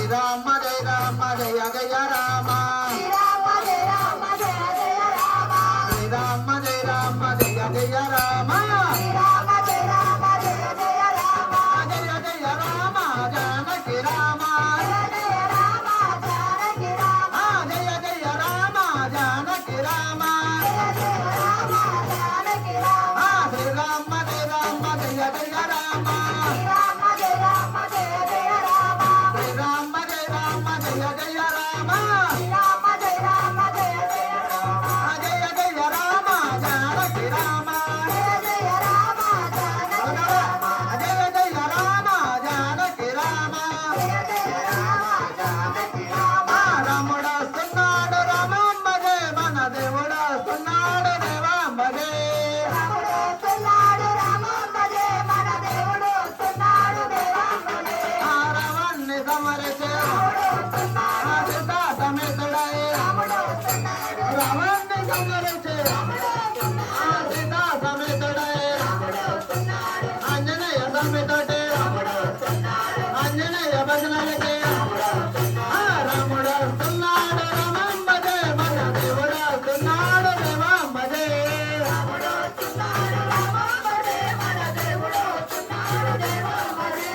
శ్రీరామ జయ రామ జయ జయ రామ శ్రీరామ జయ రామ జయ జయ రామ శ్రీరామ జయ రామ జయ జయ రామ శ్రీరామ జయ రామ జయ జయ రామ జయ జయ రామ జానకి రామ జయ జయ రామ జానకి రామ జయ జయ రామ జానకి రామ జయ జయ రామ జానకి రామ శ్రీరామ జయ రామ జయ జయ రామ శ్రీరామ జయ రామ జయ జయ రామ శ్రీరామ జయ రామ జయ జయ రామ శ్రీరామ జయ రామ జయ జయ రామ జయ జయ రామ జానకి రామ జయ జయ రామ జానకి రామ జయ జయ రామ జానకి రామ జయ జయ రామ జానకి రామ రాముడు వస్తున్నాడు రామాంబగే మన దేవుడు వస్తున్నాడు దేవాంబగే రాముడు వస్తున్నాడు రామాంబగే మన దేవుడు వస్తున్నాడు దేవాంబగే రావణ్ణి సమరచే రాముడు వస్తున్నాడు సీతా సమేతుడై రాముడు వస్తున్నాడు రావణ్ణి సమరచే రాముడు వస్తున్నాడు సీతా సమేతుడై రాముడు వస్తున్నాడు ఆంజనేయ సమేతుడే రాముడు వస్తున్నాడు ఆంజనేయ భజనలకే రాముడు వస్తున్నాడు రాముడు వస్తున్నాడు రామాంబగే మన దేవుడు వస్తున్నాడు దేవాంబగే రాముడు వస్తున్నాడు రామాంబగే మన దేవుడు వస్తున్నాడు దేవాంబగే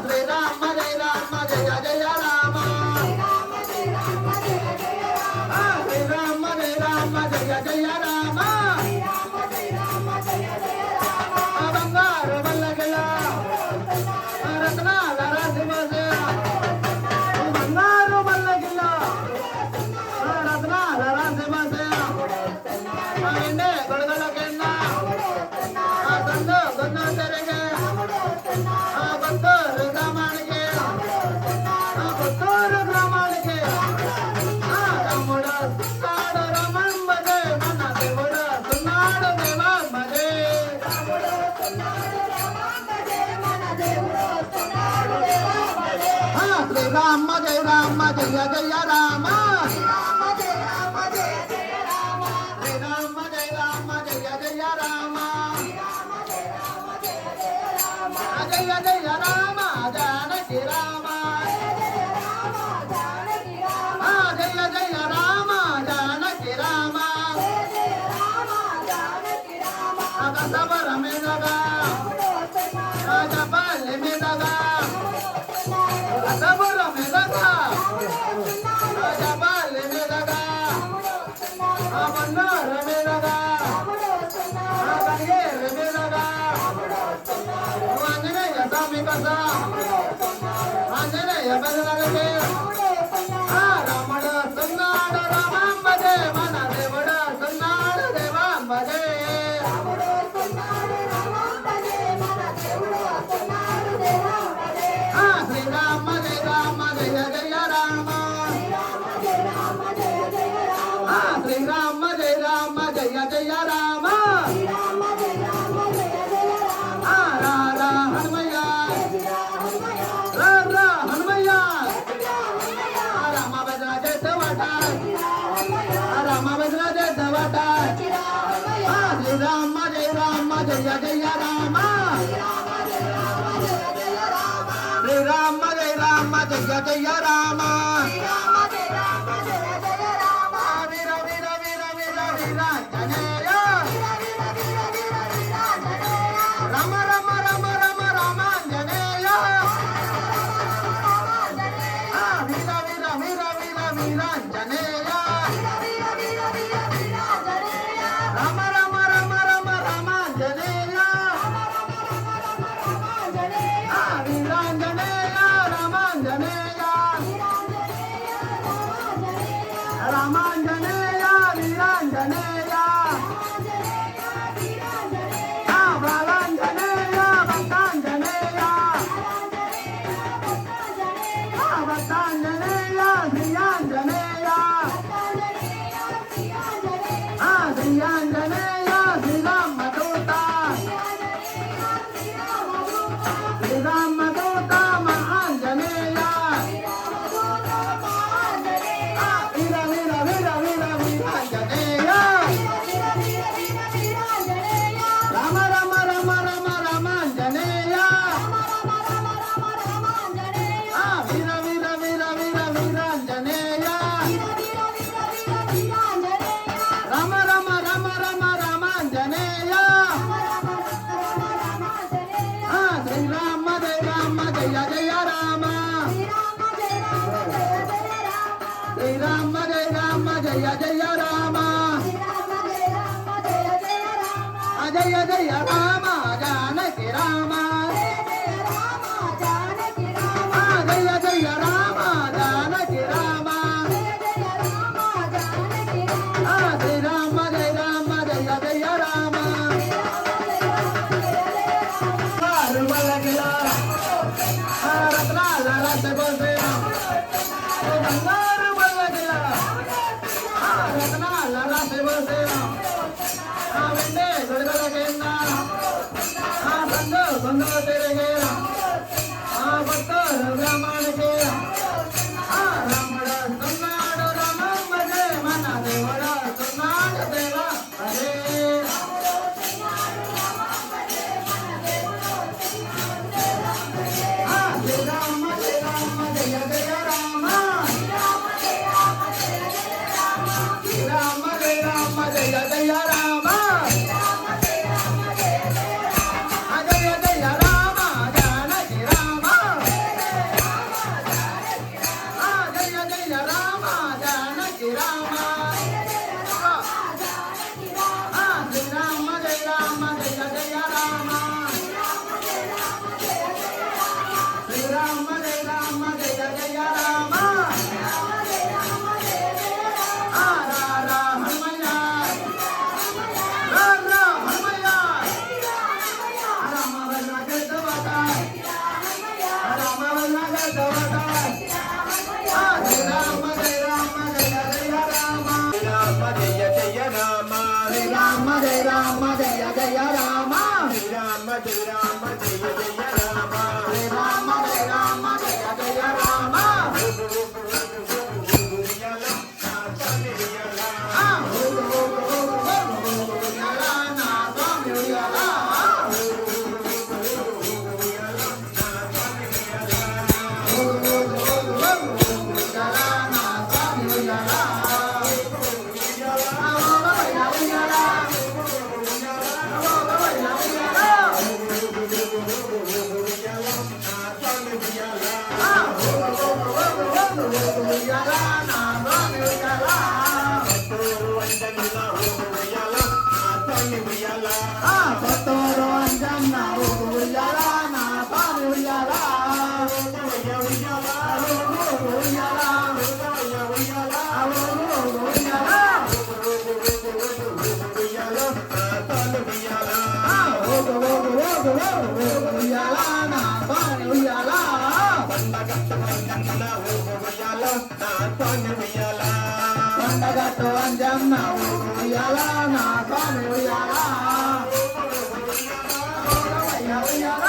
శ్రీరామ జయ రామ జయ జయ రామ శ్రీరామ జయ రామ జయ జయ రామ శ్రీరామ జయ రామ జయ జయ రామ శ్రీరామ జయ రామ జయ జయ రామ బంగారు బల్లగల రత్నాల రాశివసే బంగారు బల్లగిల్ల రత్నాల రాశివసే ఎండే గొడగల కింద సందు గొందు తెరగే కొత్తూరు గ్రామానికి కొత్తూరు గ్రామానికి రాముడు వస్తున్నాడు రామంబదే మన దేవుడు వస్తున్నాడు దేవాంబదే రాముడు వస్తున్నాడు రామాంబగే మన దేవుడు వస్తున్నాడు దేవాంబగే శ్రీరామ జయ రామ జయ జయ రామ శ్రీరామ జయ రామ జయ జయ రామ శ్రీరామ జయ రామ జయ జయ రామ శ్రీరామ జయ రామ జయ జయ రామ జయ జయ రామ జానకి రామ జయ జయ రామ జానకి రామ జయ జయ రామ జానకి రామ జయ జయ రామ జానకి రామ కసబర మీదగా రాముడు వస్తున్నాడు రాజపల్లి మీదగా వస్తున్నాడు కసబర మీదగా రాముడు వస్తున్నాడు రాజపల్లి మీదగా రాముడు వస్తున్నాడు మన్నూరు మీదగా రాముడు వస్తున్నాడు కడిగేరు మీదగా రాముడు వస్తున్నాడు ఆంజనేయ స్వామి కోసం రాముడు వస్తున్నాడు ఆంజనేయ బదులకి రాముడు వస్తున్నాడు రాముడు వస్తున్నాడు రామాంబదే మన దేవుడు వస్తున్నాడు దేవాంబదే రాముడు వస్తున్నాడు రామాంబగే మన దేవుడు వస్తున్నాడు దేవాంబగే శ్రీరామ జయ రామ జయ జయ రామ శ్రీరామ జయ రామ జయ జయ రామ శ్రీరామ జయ రామ జయ జయ రామ శ్రీరామ జయ రామ జయ జయ రామ రా రా హనుమయ్య జయ హనుమయ రా రా హనుమయ్య జయ హనుమయ రామ భద్ర చేతవట జయ హనుమయ రామ భద్ర చేతవట జయ హనుమయ శ్రీరామ జయ రామ జయ జయ రామ శ్రీరామ జయ రామ జయ జయ రామ శ్రీరామ జయ రామ జయ జయ రామ శ్రీరామ జయ రామ జయ జయ రామ వీర వీర వీర వీర వీరాంజనేయ వీర వీర వీర వీర వీరాంజనేయ రమ రమ రమ రమ రామాంజనేయ రామాంజనేయ వీర వీర వీర వీర వీరాంజనేయ వీర వీర వీర వీర వీరాంజనేయ రమ రమ రమ రమ రామాంజనేయ రామాంజనేయ వీరాంజనేయ రామాంజనేయ రామాంజనేయ వీరాంజనేయ బాలాంజనేయ భక్తాంజనేయ భక్తాంజనేయ శ్రీయాంజనేయ శ్రీయాంజనేయ శ్రీరామదూత శ్రీరామదూత మహాంజనేయ వీర వీర వీర వీర వీరాంజనేయ రామ రామ రామ రామ రామాంజనేయ వీర వీర వీర వీర జయ జయ రామ శ్రీరామ జయ రామ జయ జయ రామ జయ జయ రామ జానకి రామ జయ జయ రామ జానకి రామ జయ జయ రామ జానకి రామ జయ జయ రామ జానకి రామ శ్రీరామ జయ రామ జయ జయ రామ రత్నాల రత్న బోసేరా బంగారు బల్లగిల రత్నాల రత్న బోసేరా వెండే గొడగలకేంద బంధు బంధు తిరిగేరా భక్తులు బ్రాహ్మణికేరా రాముడు వస్తున్నాడు రామమ్మ జయ మన దేవుడు వస్తున్నాడు దేవ హరే శ్రీరామ జయ రామ జయ జయ రామ శ్రీరామ జయ రామ జయ జయ రామ జయ జయ రామ జానకి రామ జయ జయ రామ జానకి రామ శ్రీరామ జయ రామ జయ జయ రామ శ్రీరామ జయ రామ జయ జయ రామ రా హనుమయ్య రా హనుమయ్య రామ వల్ల గద్దవత రామ వల్ల గద్దవత శ్రీరామ జయ రామ జయ జయ రామ రామ జయ జయ రామ శ్రీరామ జయ రామ జయ జయ రామ శ్రీరామ జయ రామ జయ జయ రామ శ్రీరామ జయ రామ జయ జయ రామ కొత్తూరు అంజం నా ఉయ్యాల నా స్వామి ఉయ్యాల ఉయ్యాల నా స్వామి ఉయ్యాల కొండగట్టు అంజం నా ఉయ్యాల నా స్వామి ఉయ్యాల ఉయ్యాల